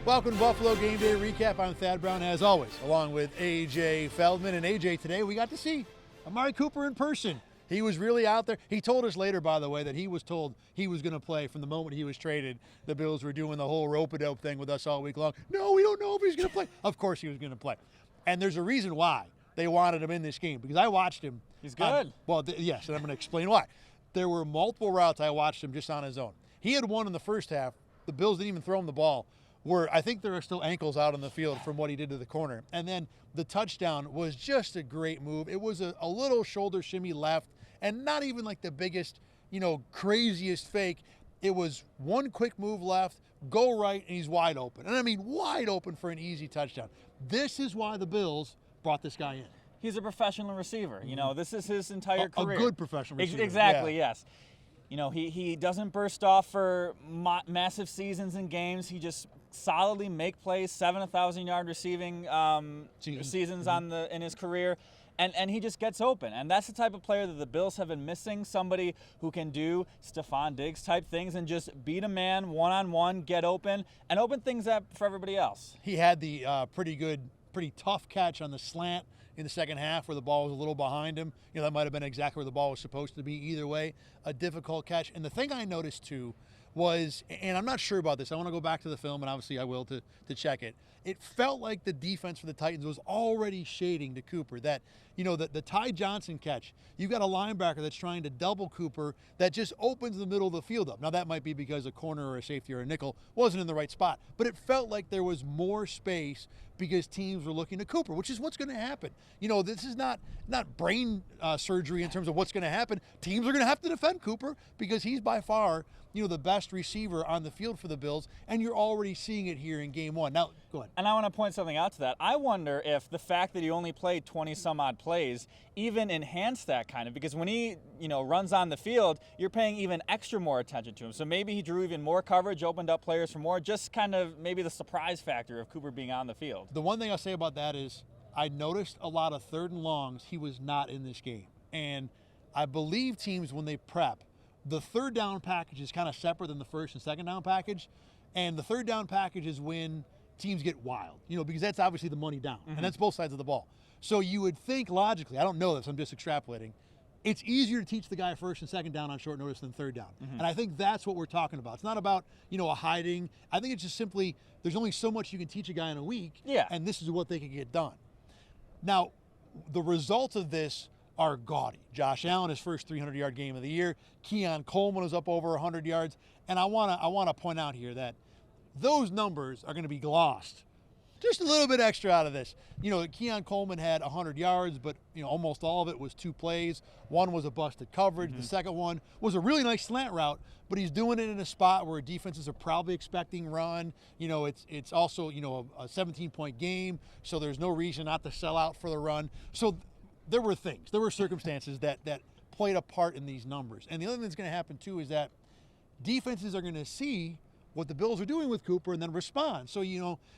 Welcome to Buffalo Game Day Recap. I'm Thad Brown, as always, along with AJ Feldman. And AJ, today we got to see Amari Cooper in person. He was really out there. He told us later, by the way, that he was told he was going to play from the moment he was traded. The Bills were doing the whole rope-a-dope thing with us all week long. No, we don't know if he's going to play. Of course he was going to play. And there's a reason why they wanted him in this game, because I watched him. He's good. Yes, and I'm going to explain why. There were multiple routes I watched him just on his own. He had one in the first half. The Bills didn't even throw him the ball, where I think there are still ankles out on the field from what he did to the corner. And then the touchdown was just a great move. It was a little shoulder shimmy left, and not even like the biggest, craziest fake. It was one quick move left, go right, and he's wide open. And I mean wide open for an easy touchdown. This is why the Bills brought this guy in. He's a professional receiver. This is his entire career. A good professional receiver. Exactly, yeah. Yes. He doesn't burst off for massive seasons and games. He just solidly make plays, 1,000-yard receiving seasons in his career. And he just gets open. And that's the type of player that the Bills have been missing, somebody who can do Stephon Diggs type things and just beat a man one-on-one, get open, and open things up for everybody else. He had the pretty tough catch on the slant in the second half where the ball was a little behind him. That might have been exactly where the ball was supposed to be. Either way, a difficult catch. And the thing I noticed too was, and I'm not sure about this, I want to go back to the film, and obviously I will to check it. It felt like the defense for the Titans was already shading to Cooper. That, the Ty Johnson catch, you've got a linebacker that's trying to double Cooper that just opens the middle of the field up. Now that might be because a corner or a safety or a nickel wasn't in the right spot, but it felt like there was more space because teams were looking to Cooper, which is what's going to happen. This is not brain surgery in terms of what's going to happen. Teams are going to have to defend Cooper because he's by far, the best receiver on the field for the Bills, and you're already seeing it here in game one. Now, go ahead. And I want to point something out to that. I wonder if the fact that he only played 20-some-odd plays even enhanced that kind of, because when he, runs on the field, you're paying even extra more attention to him. So maybe he drew even more coverage, opened up players for more, just kind of maybe the surprise factor of Cooper being on the field. The one thing I'll say about that is I noticed a lot of third and longs he was not in this game. And I believe teams, when they prep, the third down package is kind of separate than the first and second down package. And the third down package is when teams get wild, because that's obviously the money down. Mm-hmm. And that's both sides of the ball. So you would think logically, I don't know this, I'm just extrapolating, it's easier to teach the guy first and second down on short notice than third down. Mm-hmm. And I think that's what we're talking about. It's not about, a hiding. I think it's just simply there's only so much you can teach a guy in a week. Yeah. And this is what they can get done. Now, the results of this are gaudy. Josh Allen, his first 300-yard game of the year. Keon Coleman was up over 100 yards. And I want to point out here that those numbers are going to be glossed. Just a little bit extra out of this. Keon Coleman had 100 yards, but almost all of it was two plays. One was a busted coverage. Mm-hmm. The second one was a really nice slant route, but he's doing it in a spot where defenses are probably expecting run. It's also a 17-point game, so there's no reason not to sell out for the run. So there were circumstances that played a part in these numbers. And the other thing that's going to happen too is that defenses are going to see what the Bills are doing with Cooper and then respond. So,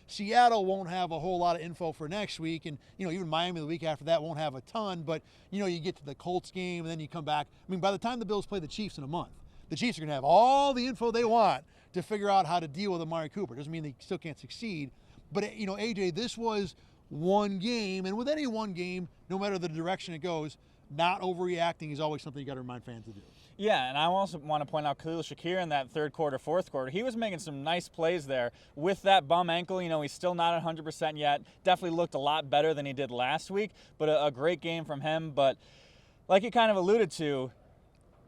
Seattle won't have a whole lot of info for next week, and, even Miami the week after that won't have a ton, but, you get to the Colts game and then you come back. I mean, by the time the Bills play the Chiefs in a month, the Chiefs are going to have all the info they want to figure out how to deal with Amari Cooper. Doesn't mean they still can't succeed, but, AJ, this was one game, and with any one game, no matter the direction it goes, not overreacting is always something you got to remind fans to do. Yeah, and I also want to point out Khalil Shakir in that third quarter, fourth quarter. He was making some nice plays there with that bum ankle. He's still not 100% yet. Definitely looked a lot better than he did last week, but a great game from him. But like you kind of alluded to,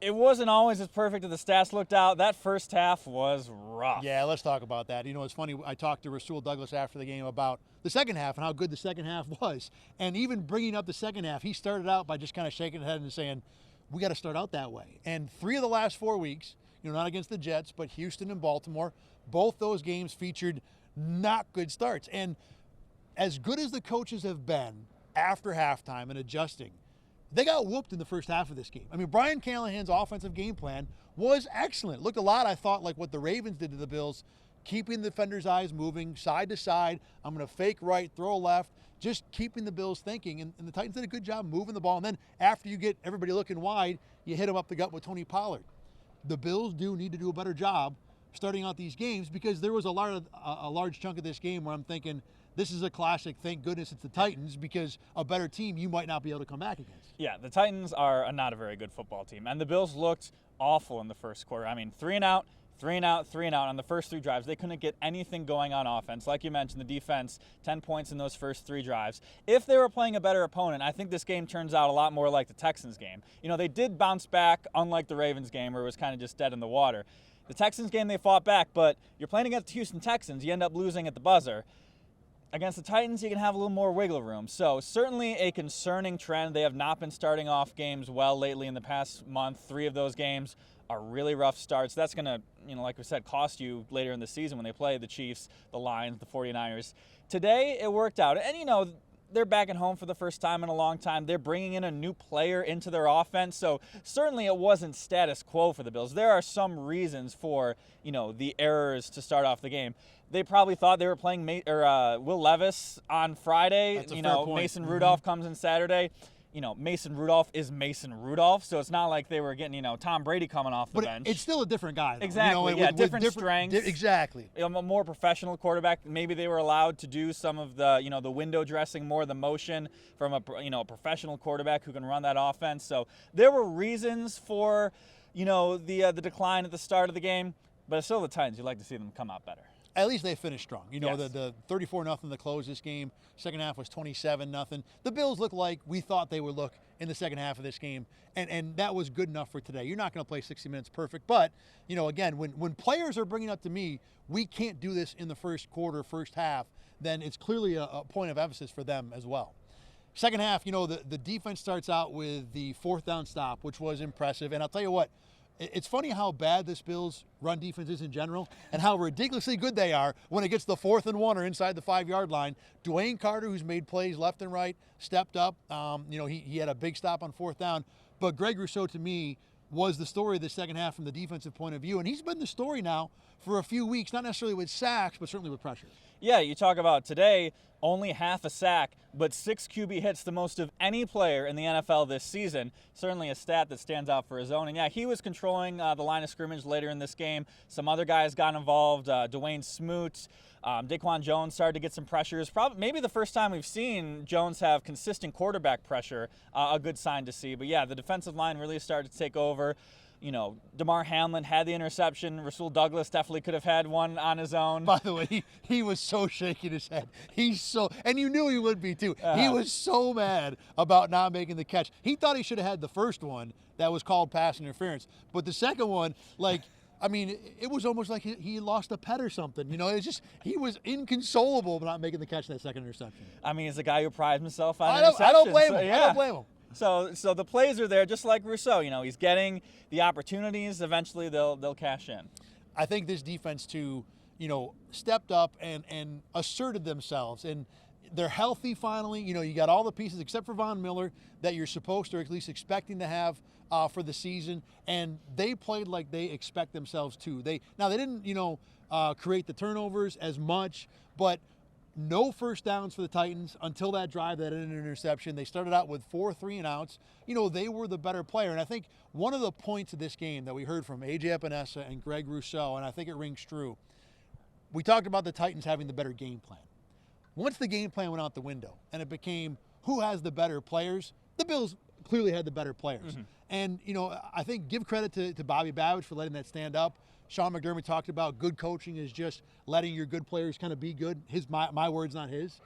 it wasn't always as perfect as the stats looked out. That first half was rough. Yeah, let's talk about that. It's funny, I talked to Rasul Douglas after the game about the second half and how good the second half was. And even bringing up the second half, he started out by just kind of shaking his head and saying, we got to start out that way. And 3 of the last 4 weeks, not against the Jets, but Houston and Baltimore, both those games featured not good starts. And as good as the coaches have been after halftime and adjusting, they got whooped in the first half of this game. I mean, Brian Callahan's offensive game plan was excellent. Looked a lot, I thought, like what the Ravens did to the Bills, keeping the defender's eyes moving side to side. I'm going to fake right, throw left, just keeping the Bills thinking. And the Titans did a good job moving the ball. And then after you get everybody looking wide, you hit them up the gut with Tony Pollard. The Bills do need to do a better job starting out these games, because there was a large chunk of this game where I'm thinking, this is a classic, thank goodness it's the Titans, because a better team you might not be able to come back against. Yeah, the Titans are not a very good football team, and the Bills looked awful in the first quarter. I mean, 3 and out on the first 3 drives. They couldn't get anything going on offense. Like you mentioned, the defense, 10 points in those first 3 drives. If they were playing a better opponent, I think this game turns out a lot more like the Texans game. They did bounce back, unlike the Ravens game where it was kind of just dead in the water. The Texans game, they fought back, but you're playing against the Houston Texans. You end up losing at the buzzer. Against the Titans, you can have a little more wiggle room. So certainly a concerning trend. They have not been starting off games well lately in the past month. 3 of those games are really rough starts. That's going to, like we said, cost you later in the season when they play the Chiefs, the Lions, the 49ers. Today, it worked out. And, they're back at home for the first time in a long time. They're bringing in a new player into their offense. So certainly it wasn't status quo for the Bills. There are some reasons for, the errors to start off the game. They probably thought they were playing Will Levis on Friday. That's a fair point. Mason Rudolph comes in Saturday. Mason Rudolph is Mason Rudolph, so it's not like they were getting, Tom Brady coming off the bench. But it's still a different guy, though. Exactly, with different strengths. Exactly. A more professional quarterback. Maybe they were allowed to do some of the, the window dressing, more the motion from a professional quarterback who can run that offense. So there were reasons for, the decline at the start of the game, but it's still the Titans. You'd like to see them come out better. At least they finished strong. Yes. The 34-0 to close this game. Second half was 27-0. The Bills look like we thought they would look in the second half of this game, and that was good enough for today. You're not going to play 60 minutes perfect, but, again, when players are bringing up to me, we can't do this in the first quarter, first half, then it's clearly a point of emphasis for them as well. Second half, the defense starts out with the 4th down stop, which was impressive, and I'll tell you what, it's funny how bad this Bills run defense is in general and how ridiculously good they are when it gets the 4th and 1 or inside the 5-yard line. Dwayne Carter, who's made plays left and right, stepped up. He had a big stop on 4th down. But Greg Rousseau, to me, was the story of the second half from the defensive point of view. And he's been the story now for a few weeks, not necessarily with sacks, but certainly with pressure. Yeah, you talk about today, only half a sack, but 6 QB hits, the most of any player in the NFL this season. Certainly a stat that stands out for his own. And yeah, he was controlling the line of scrimmage later in this game. Some other guys got involved. Dwayne Smoot, Daquan Jones started to get some pressures. Probably maybe the first time we've seen Jones have consistent quarterback pressure, a good sign to see. But yeah, the defensive line really started to take over. DeMar Hamlin had the interception. Rasul Douglas definitely could have had one on his own. By the way, he was so shaking his head. And you knew he would be too. He was so mad about not making the catch. He thought he should have had the first one that was called pass interference. But the second one, it was almost like he lost a pet or something. It's just, he was inconsolable about not making the catch in that second interception. I mean, he's a guy who prides himself on interceptions. I don't blame him. Yeah. I don't blame him. So the plays are there, just like Rousseau. He's getting the opportunities. Eventually, they'll cash in. I think this defense too, stepped up and asserted themselves, and they're healthy finally. You got all the pieces except for Von Miller that you're supposed to, or at least expecting to have for the season, and they played like they expect themselves to. They didn't create the turnovers as much, but no first downs for the Titans until that drive that ended in an interception. They started out with 4 3-and-outs. They were the better player. And I think one of the points of this game that we heard from A.J. Epinesa and Greg Rousseau, and I think it rings true, we talked about the Titans having the better game plan. Once the game plan went out the window and it became who has the better players, the Bills clearly had the better players. Mm-hmm. And, I think give credit to Bobby Babbage for letting that stand up. Sean McDermott talked about good coaching is just letting your good players kind of be good. My words, not his.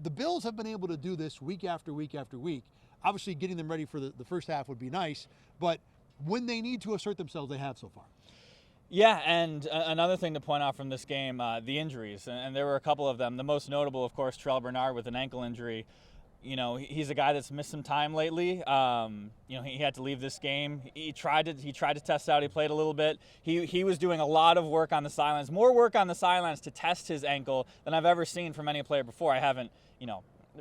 The Bills have been able to do this week after week after week. Obviously, getting them ready for the first half would be nice, but when they need to assert themselves, they have so far. Yeah, and another thing to point out from this game, the injuries, and there were a couple of them. The most notable, of course, Terrell Bernard with an ankle injury. He's a guy that's missed some time lately. He had to leave this game. He tried to test out. He played a little bit. He was doing a lot of work on the sidelines, more work on the sidelines to test his ankle than I've ever seen from any player before. I haven't,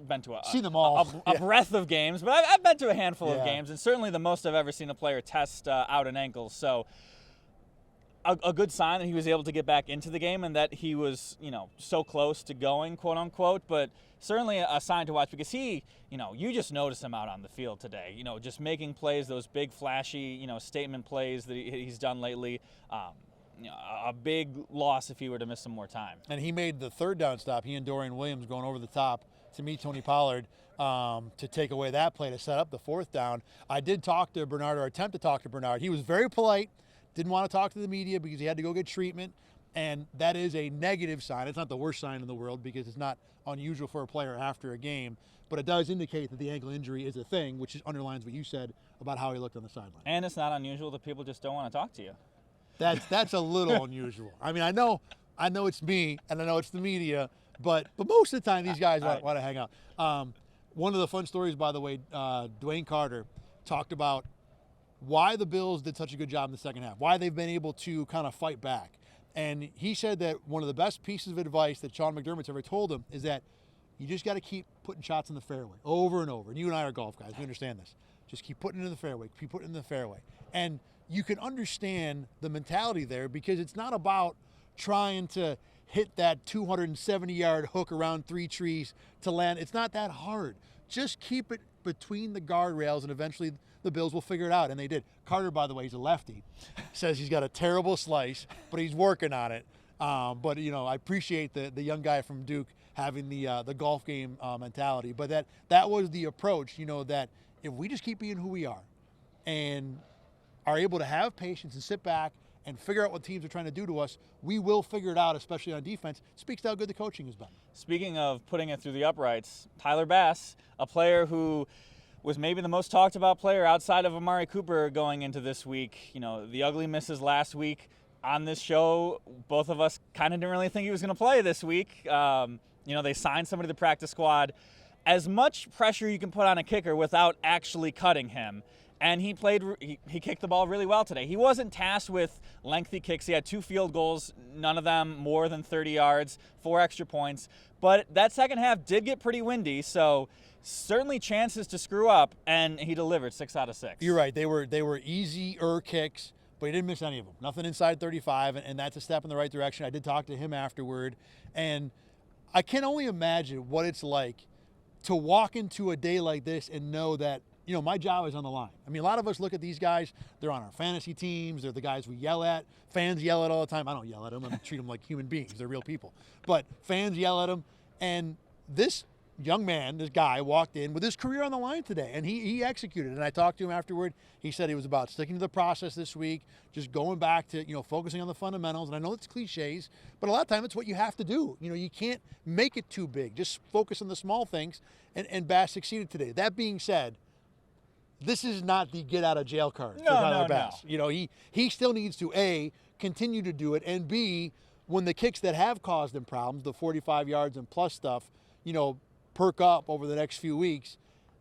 been to seen them all. a breadth of games, but I've been to a handful of games, and certainly the most I've ever seen a player test out an ankle. So a good sign that he was able to get back into the game and that he was, so close to going, quote unquote, but certainly a sign to watch because he, you just notice him out on the field today, just making plays, those big flashy, statement plays that he's done lately. a big loss if he were to miss some more time. And he made the third down stop, he and Dorian Williams going over the top to meet Tony Pollard to take away that play to set up the fourth down. I did talk to Bernard, or attempt to talk to Bernard. He was very polite, didn't want to talk to the media because he had to go get treatment, and that is a negative sign. It's not the worst sign in the world because it's not unusual for a player after a game, but it does indicate that the ankle injury is a thing, which underlines what you said about how he looked on the sideline. And it's not unusual that people just don't want to talk to you. That's a little unusual. I mean, I know it's me and I know it's the media, but most of the time these guys want to hang out. One of the fun stories, by the way, Dwayne Carter talked about why the Bills did such a good job in the second half, why they've been able to kind of fight back. And he said that one of the best pieces of advice that Sean McDermott's ever told him is that you just got to keep putting shots in the fairway over and over. And you and I are golf guys. We understand this. Just keep putting it in the fairway. Keep putting it in the fairway. And you can understand the mentality there because it's not about trying to hit that 270-yard hook around 3 trees to land. It's not that hard. Just keep it between the guardrails and eventually the Bills will figure it out. And they did. Carter, by the way, he's a lefty. Says he's got a terrible slice, but he's working on it. But, I appreciate the young guy from Duke having the golf game mentality. But that was the approach, that if we just keep being who we are and are able to have patience and sit back and figure out what teams are trying to do to us, we will figure it out, especially on defense. Speaks to how good the coaching has been. Speaking of putting it through the uprights, Tyler Bass, a player who was maybe the most talked about player outside of Amari Cooper going into this week. The ugly misses last week on this show, both of us kind of didn't really think he was going to play this week. They signed somebody to the practice squad. As much pressure you can put on a kicker without actually cutting him. And he kicked the ball really well today. He wasn't tasked with lengthy kicks. He had 2 field goals, none of them more than 30 yards, 4 extra points. But that second half did get pretty windy, so certainly chances to screw up, and he delivered 6 out of 6. You're right. They were easier kicks, but he didn't miss any of them. Nothing inside 35, and that's a step in the right direction. I did talk to him afterward, and I can only imagine what it's like to walk into a day like this and know that, my job is on the line. I mean, a lot of us look at these guys, they're on our fantasy teams, they're the guys we yell at. Fans yell at all the time. I don't yell at them, I treat them like human beings. They're real people. But fans yell at them, and this young man, this guy, walked in with his career on the line today, and he executed. And I talked to him afterward. He said it was about sticking to the process this week, just going back to, focusing on the fundamentals. And I know it's cliches, but a lot of time it's what you have to do. You can't make it too big. Just focus on the small things, and Bass succeeded today. That being said, this is not the get out of jail card for Tyler Bass. He still needs to, A, continue to do it, and B, when the kicks that have caused him problems, the 45 yards and plus stuff, perk up over the next few weeks,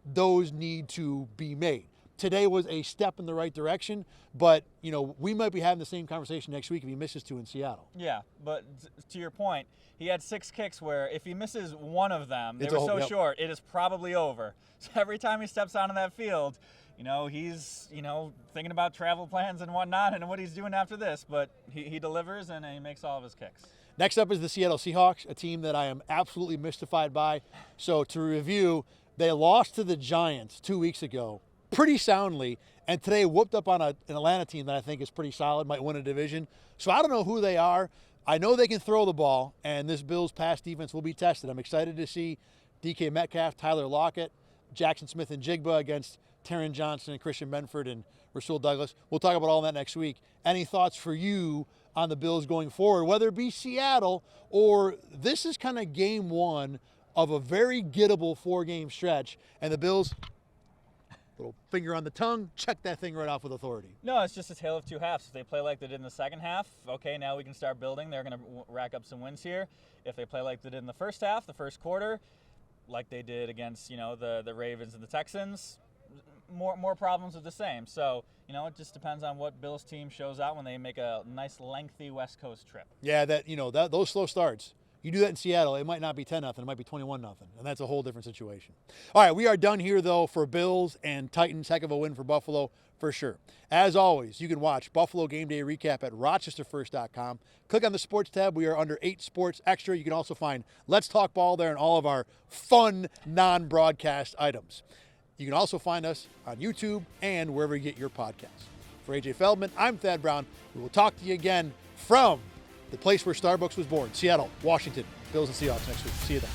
those need to be made. Today was a step in the right direction, but, we might be having the same conversation next week if he misses 2 in Seattle. Yeah, but to your point, he had 6 kicks where if he misses one of them, they were so short, it is probably over. So every time he steps onto that field, he's, thinking about travel plans and whatnot and what he's doing after this, but he delivers and he makes all of his kicks. Next up is the Seattle Seahawks, a team that I am absolutely mystified by. So to review, they lost to the Giants 2 weeks ago pretty soundly, and today whooped up on an Atlanta team that I think is pretty solid, might win a division. So I don't know who they are. I know they can throw the ball, and this Bills pass defense will be tested. I'm excited to see DK Metcalf, Tyler Lockett, Jackson Smith and Jigba against Taron Johnson and Christian Benford and Rasul Douglas. We'll talk about all that next week. Any thoughts for you on the Bills going forward, whether it be Seattle or this is kind of game 1 of a very gettable 4-game stretch, and the Bills, little finger on the tongue, check that thing right off with authority. No, it's just a tale of 2 halves. If they play like they did in the second half, okay, now we can start building. They're going to rack up some wins here. If they play like they did in the first half, the first quarter, like they did against, the Ravens and the Texans, more problems of the same. So, it just depends on what Bills team shows out when they make a nice lengthy West Coast trip. Yeah, those slow starts. You do that in Seattle, it might not be 10-0, it might be 21-0, and that's a whole different situation. All right, we are done here, though, for Bills and Titans. Heck of a win for Buffalo, for sure. As always, you can watch Buffalo Gameday Recap at rochesterfirst.com. Click on the Sports tab. We are under 8 Sports Extra. You can also find Let's Talk Ball there and all of our fun non-broadcast items. You can also find us on YouTube and wherever you get your podcasts. For AJ Feldman, I'm Thad Brown. We will talk to you again from the place where Starbucks was born, Seattle, Washington. Bills and Seahawks next week. See you then.